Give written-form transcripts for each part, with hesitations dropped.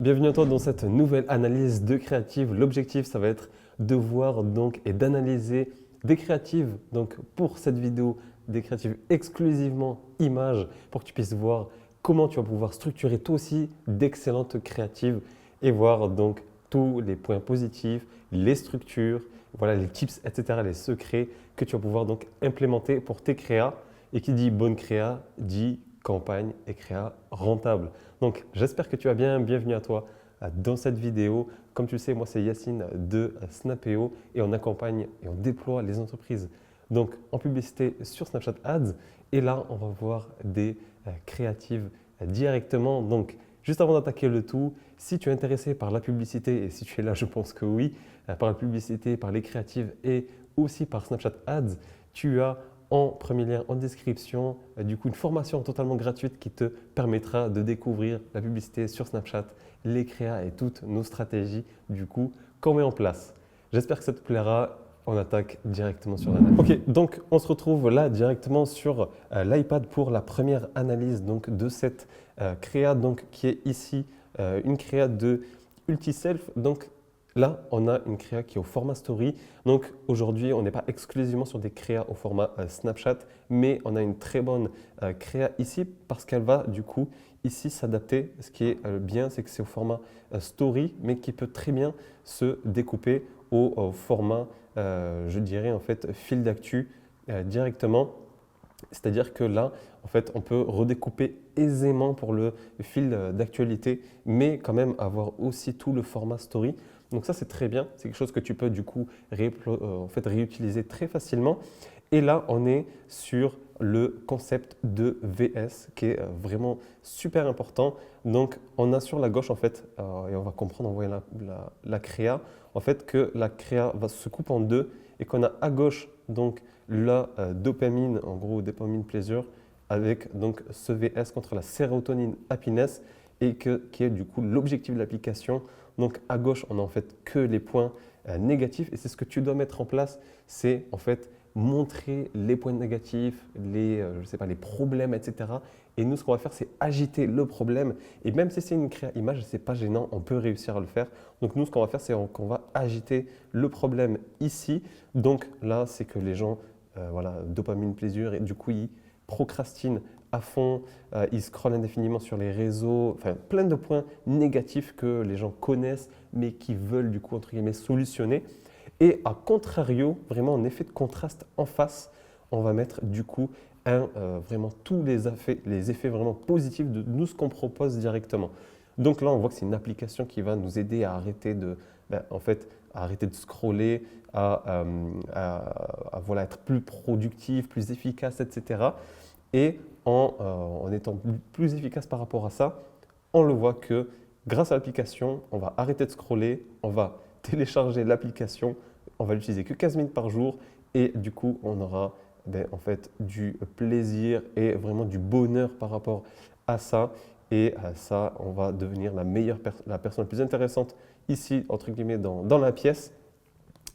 Bienvenue à toi dans cette nouvelle analyse de créatives. L'objectif, ça va être de voir donc et d'analyser des créatives. Donc pour cette vidéo, des créatives exclusivement images pour que tu puisses voir comment tu vas pouvoir structurer toi aussi d'excellentes créatives et voir donc tous les points positifs, les structures, voilà les tips, etc., les secrets que tu vas pouvoir donc implémenter pour tes créas. Et qui dit bonne créa dit campagne et créa rentable. Donc j'espère que tu vas bien, bienvenue à toi dans cette vidéo. Comme tu le sais, moi c'est Yacine de Snapeo et on accompagne et on déploie les entreprises donc en publicité sur Snapchat Ads. Et là, on va voir des créatives directement. Donc juste avant d'attaquer le tout, si tu es intéressé par la publicité, et si tu es là, je pense que oui, par la publicité, par les créatives et aussi par Snapchat Ads, tu as en premier lien en description, du coup une formation totalement gratuite qui te permettra de découvrir la publicité sur Snapchat, les créas et toutes nos stratégies du coup qu'on met en place. J'espère que ça te plaira. On attaque directement sur l'analyse. Ok, donc on se retrouve là directement sur l'iPad pour la première analyse donc, de cette créa donc, qui est ici une créa de Ultiself. Donc là, on a une créa qui est au format story. Donc aujourd'hui, on n'est pas exclusivement sur des créas au format Snapchat, mais on a une très bonne créa ici parce qu'elle va du coup ici s'adapter. Ce qui est bien, c'est que c'est au format story, mais qui peut très bien se découper au format, je dirais en fait, fil d'actu directement. C'est-à-dire que là, en fait, on peut redécouper aisément pour le fil d'actualité, mais quand même avoir aussi tout le format story. Donc ça, c'est très bien. C'est quelque chose que tu peux du coup en fait, réutiliser très facilement. Et là, on est sur le concept de VS qui est vraiment super important. Donc, on a sur la gauche, en fait, et on va comprendre en voyant la créa, en fait, que la créa va se couper en deux et qu'on a à gauche, donc, la dopamine, en gros, dopamine pleasure, avec donc ce VS contre la sérotonine happiness et qui est du coup l'objectif de l'application. Donc à gauche, on n'a en fait que les points négatifs et c'est ce que tu dois mettre en place, c'est en fait montrer les points négatifs, je sais pas, les problèmes, etc. Et nous, ce qu'on va faire, c'est agiter le problème. Et même si c'est une créa image, ce n'est pas gênant, on peut réussir à le faire. Donc nous, ce qu'on va faire, c'est qu'on va agiter le problème ici. Donc là, c'est que les gens, voilà, dopamine, plaisir, et du coup, ils procrastinent à fond, ils scrollent indéfiniment sur les réseaux, enfin plein de points négatifs que les gens connaissent, mais qui veulent du coup, entre guillemets, solutionner. Et à contrario, vraiment en effet de contraste en face, on va mettre du coup vraiment tous les effets vraiment positifs de nous ce qu'on propose directement. Donc là, on voit que c'est une application qui va nous aider à arrêter en fait, à arrêter de scroller, voilà, être plus productif, plus efficace, etc. Et en étant plus efficace par rapport à ça, on le voit que grâce à l'application, on va arrêter de scroller, on va télécharger l'application, on va l'utiliser que 15 minutes par jour et du coup, on aura en fait, du plaisir et vraiment du bonheur par rapport à ça. Et ça, on va devenir la personne la plus intéressante ici, entre guillemets, dans la pièce.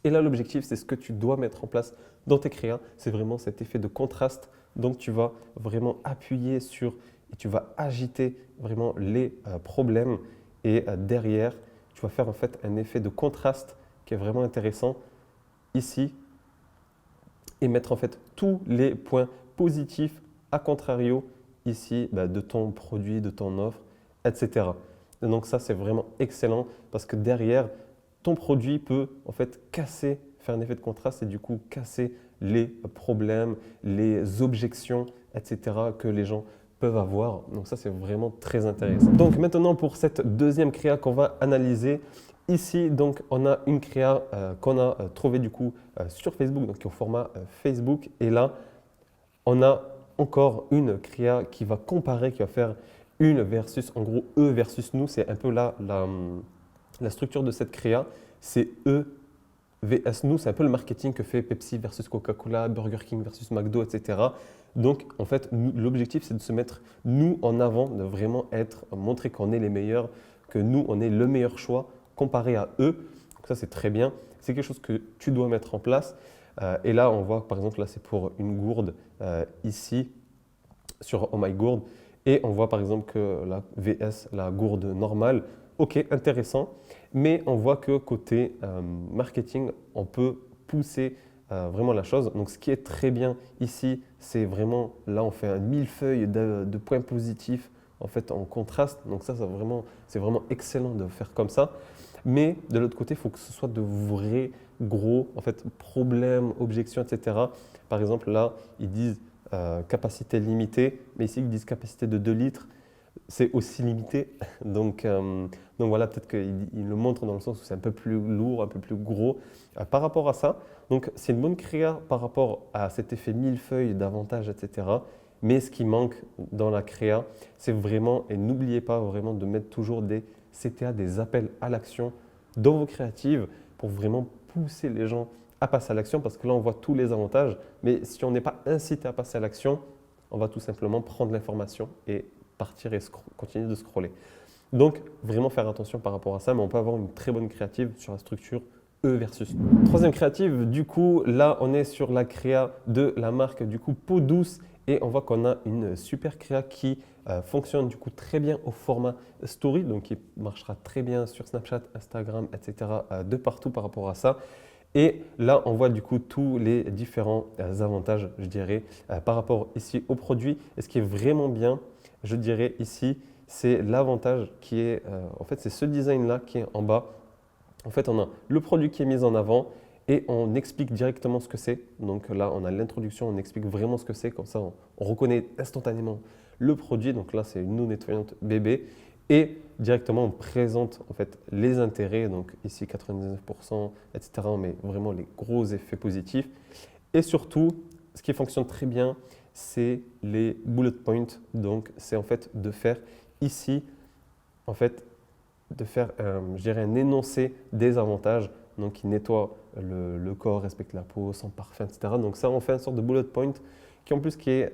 Et là, l'objectif, c'est ce que tu dois mettre en place dans tes créas, c'est vraiment cet effet de contraste. Donc, tu vas vraiment appuyer sur et tu vas agiter vraiment les problèmes. Et derrière, tu vas faire en fait un effet de contraste qui est vraiment intéressant ici et mettre en fait tous les points positifs à contrario ici de ton produit, de ton offre, etc. Et donc ça, c'est vraiment excellent parce que derrière, ton produit peut en fait casser, faire un effet de contraste et du coup casser les problèmes, les objections, etc. que les gens peuvent avoir. Donc ça, c'est vraiment très intéressant. Donc maintenant, pour cette deuxième créa qu'on va analyser, ici, donc, on a une créa qu'on a trouvée du coup sur Facebook, donc qui est au format Facebook. Et là, on a encore une créa qui va comparer, qui va faire une versus, en gros, eux versus nous. C'est un peu là la structure de cette créa. C'est eux vs nous. C'est un peu le marketing que fait Pepsi versus Coca-Cola, Burger King versus McDo, etc. Donc, en fait, l'objectif, c'est de se mettre nous en avant, de vraiment montrer qu'on est les meilleurs, que nous, on est le meilleur choix comparé à eux. Donc ça, c'est très bien. C'est quelque chose que tu dois mettre en place. Et là, on voit, par exemple, là, c'est pour une gourde ici sur Oh My Gourde. Et on voit par exemple que la VS, la gourde normale, ok, intéressant, mais on voit que côté marketing, on peut pousser vraiment la chose. Donc, ce qui est très bien ici, c'est vraiment, là, on fait un millefeuille de points positifs en fait en contraste. Donc ça, c'est vraiment excellent de faire comme ça. Mais de l'autre côté, il faut que ce soit de vrais gros en fait, problèmes, objections, etc. Par exemple, là, ils disent capacité limitée, mais ici, ils disent capacité de 2 litres. C'est aussi limité. Donc voilà, peut-être qu'il le montre dans le sens où c'est un peu plus lourd, un peu plus gros par rapport à ça. Donc c'est une bonne créa par rapport à cet effet millefeuille d'avantages, etc. Mais ce qui manque dans la créa, c'est vraiment, et n'oubliez pas vraiment de mettre toujours des CTA, des appels à l'action dans vos créatives pour vraiment pousser les gens à passer à l'action parce que là, on voit tous les avantages. Mais si on n'est pas incité à passer à l'action, on va tout simplement prendre l'information et partir et continuer de scroller. Donc, vraiment faire attention par rapport à ça, mais on peut avoir une très bonne créative sur la structure E versus E. Troisième créative, du coup, là, on est sur la créa de la marque du coup Peau Douce et on voit qu'on a une super créa qui fonctionne du coup très bien au format story, donc qui marchera très bien sur Snapchat, Instagram, etc. De partout par rapport à ça. Et là, on voit du coup tous les différents avantages, je dirais, par rapport ici au produit. Et ce qui est vraiment bien, je dirais ici, c'est l'avantage qui est, en fait, c'est ce design-là qui est en bas. En fait, on a le produit qui est mis en avant et on explique directement ce que c'est. Donc là, on a l'introduction, on explique vraiment ce que c'est. Comme ça, on reconnaît instantanément le produit. Donc là, c'est une eau nettoyante bébé. Et directement, on présente en fait les intérêts. Donc ici, 99%, etc. On met vraiment les gros effets positifs. Et surtout, ce qui fonctionne très bien, c'est les bullet points. Donc, c'est en fait de faire ici, en fait, de faire, je dirais, un énoncé des avantages. Donc, qui nettoie le corps, respecte la peau, sans parfum, etc. Donc, ça, on fait une sorte de bullet point qui, en plus, qui est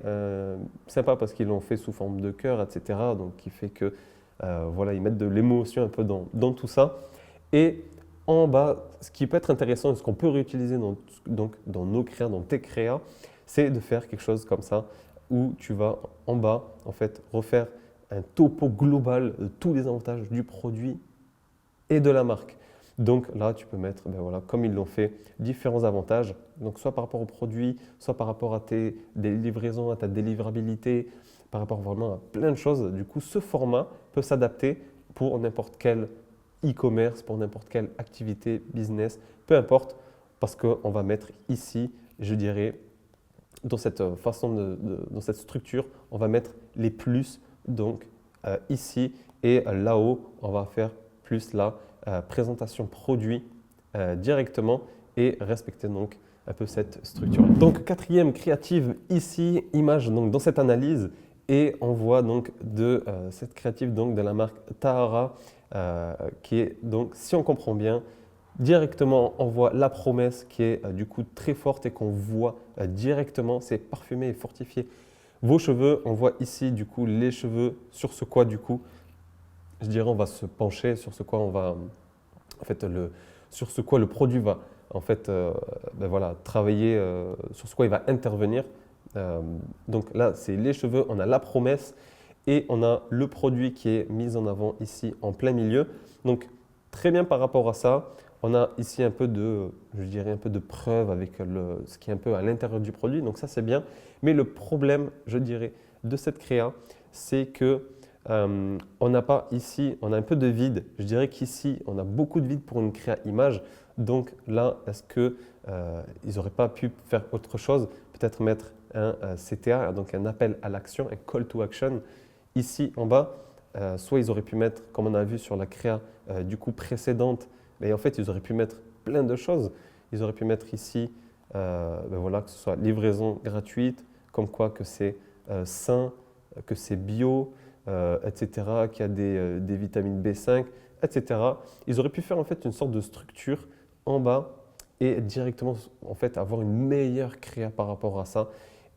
sympa parce qu'ils l'ont fait sous forme de cœur, etc. Donc, qui fait que, voilà, ils mettent de l'émotion un peu dans tout ça. Et en bas, ce qui peut être intéressant et ce qu'on peut réutiliser dans nos créas, dans tes créas, c'est de faire quelque chose comme ça où tu vas en bas, en fait, refaire un topo global de tous les avantages du produit et de la marque. Donc là, tu peux mettre, ben voilà, comme ils l'ont fait, différents avantages. Donc soit par rapport au produit, soit par rapport à des livraisons, à ta délivrabilité, par rapport vraiment à plein de choses. Du coup, ce format peut s'adapter pour n'importe quel e-commerce, pour n'importe quelle activité, business, peu importe, parce qu'on va mettre ici, je dirais, dans cette façon dans cette structure, on va mettre les plus, donc ici, et là-haut, on va faire plus la présentation produit directement et respecter donc un peu cette structure. Donc quatrième créative ici, image donc dans cette analyse et on voit donc de cette créative donc de la marque Tahara qui est donc si on comprend bien directement on voit la promesse qui est du coup très forte et qu'on voit directement, c'est parfumé et fortifié vos cheveux. On voit ici du coup les cheveux sur ce quoi du coup je dirais on va se pencher sur ce quoi on va en fait sur ce quoi le produit va en fait ben voilà, travailler sur ce quoi il va intervenir. Donc là c'est les cheveux, on a la promesse et on a le produit qui est mis en avant ici en plein milieu. Donc très bien par rapport à ça. On a ici un peu de, je dirais un peu de preuve avec ce qui est un peu à l'intérieur du produit. Donc ça c'est bien. Mais le problème, je dirais, de cette créa, c'est que on n'a pas ici, on a un peu de vide. Je dirais qu'ici, on a beaucoup de vide pour une créa image. Donc là, est-ce qu'ils n'auraient pas pu faire autre chose? Peut-être mettre un CTA, donc un appel à l'action, un call to action. Ici en bas, soit ils auraient pu mettre, comme on a vu sur la créa du coup précédente, mais en fait ils auraient pu mettre plein de choses. Ils auraient pu mettre ici, ben voilà, que ce soit livraison gratuite, comme quoi que c'est sain, que c'est bio, etc., qu'il y a des vitamines B5, etc. Ils auraient pu faire en fait une sorte de structure en bas et directement en fait avoir une meilleure créa par rapport à ça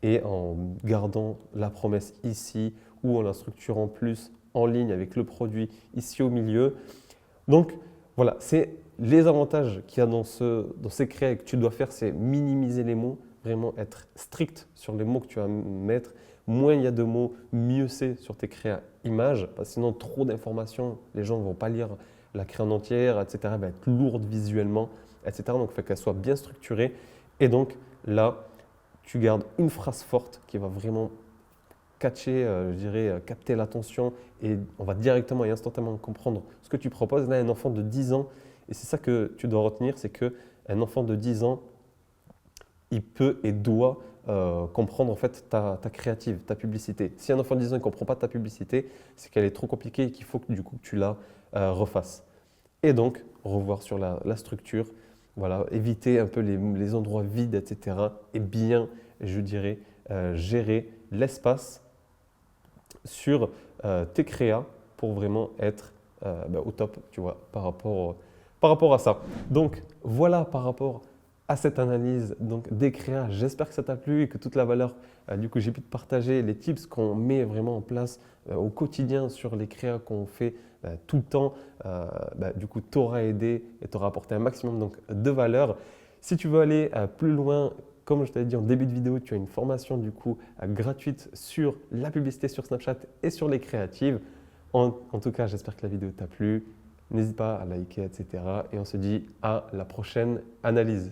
et en gardant la promesse ici ou en la structurant plus en ligne avec le produit ici au milieu. Donc voilà, c'est les avantages qu'il y a dans ces créas que tu dois faire, c'est minimiser les mots, vraiment être strict sur les mots que tu vas mettre moins il y a de mots, mieux c'est sur tes créas images. Parce que sinon, trop d'informations, les gens ne vont pas lire la créa en entière, etc. Elle va être lourde visuellement, etc. Donc, il faut qu'elle soit bien structurée. Et donc, là, tu gardes une phrase forte qui va vraiment catcher, je dirais, capter l'attention et on va directement et instantanément comprendre ce que tu proposes. Là, un enfant de 10 ans, et c'est ça que tu dois retenir, c'est qu'un enfant de 10 ans, il peut et doit comprendre en fait ta créative, ta publicité. Si un enfant de 10 ans ne comprend pas ta publicité, c'est qu'elle est trop compliquée et qu'il faut que, du coup, que tu la refasses. Et donc, revoir sur la structure, voilà, éviter un peu les endroits vides, etc. Et bien, je dirais, gérer l'espace sur tes créas pour vraiment être au top, tu vois, par rapport à ça. Donc, voilà par rapport à cette analyse donc, des créas. J'espère que ça t'a plu et que toute la valeur, du coup, j'ai pu te partager les tips qu'on met vraiment en place au quotidien sur les créas qu'on fait tout le temps. Du coup, t'aura aidé et t'aura apporté un maximum donc, de valeur. Si tu veux aller plus loin, comme je t'avais dit en début de vidéo, tu as une formation du coup gratuite sur la publicité sur Snapchat et sur les créatives. En tout cas, j'espère que la vidéo t'a plu. N'hésite pas à liker, etc. Et on se dit à la prochaine analyse.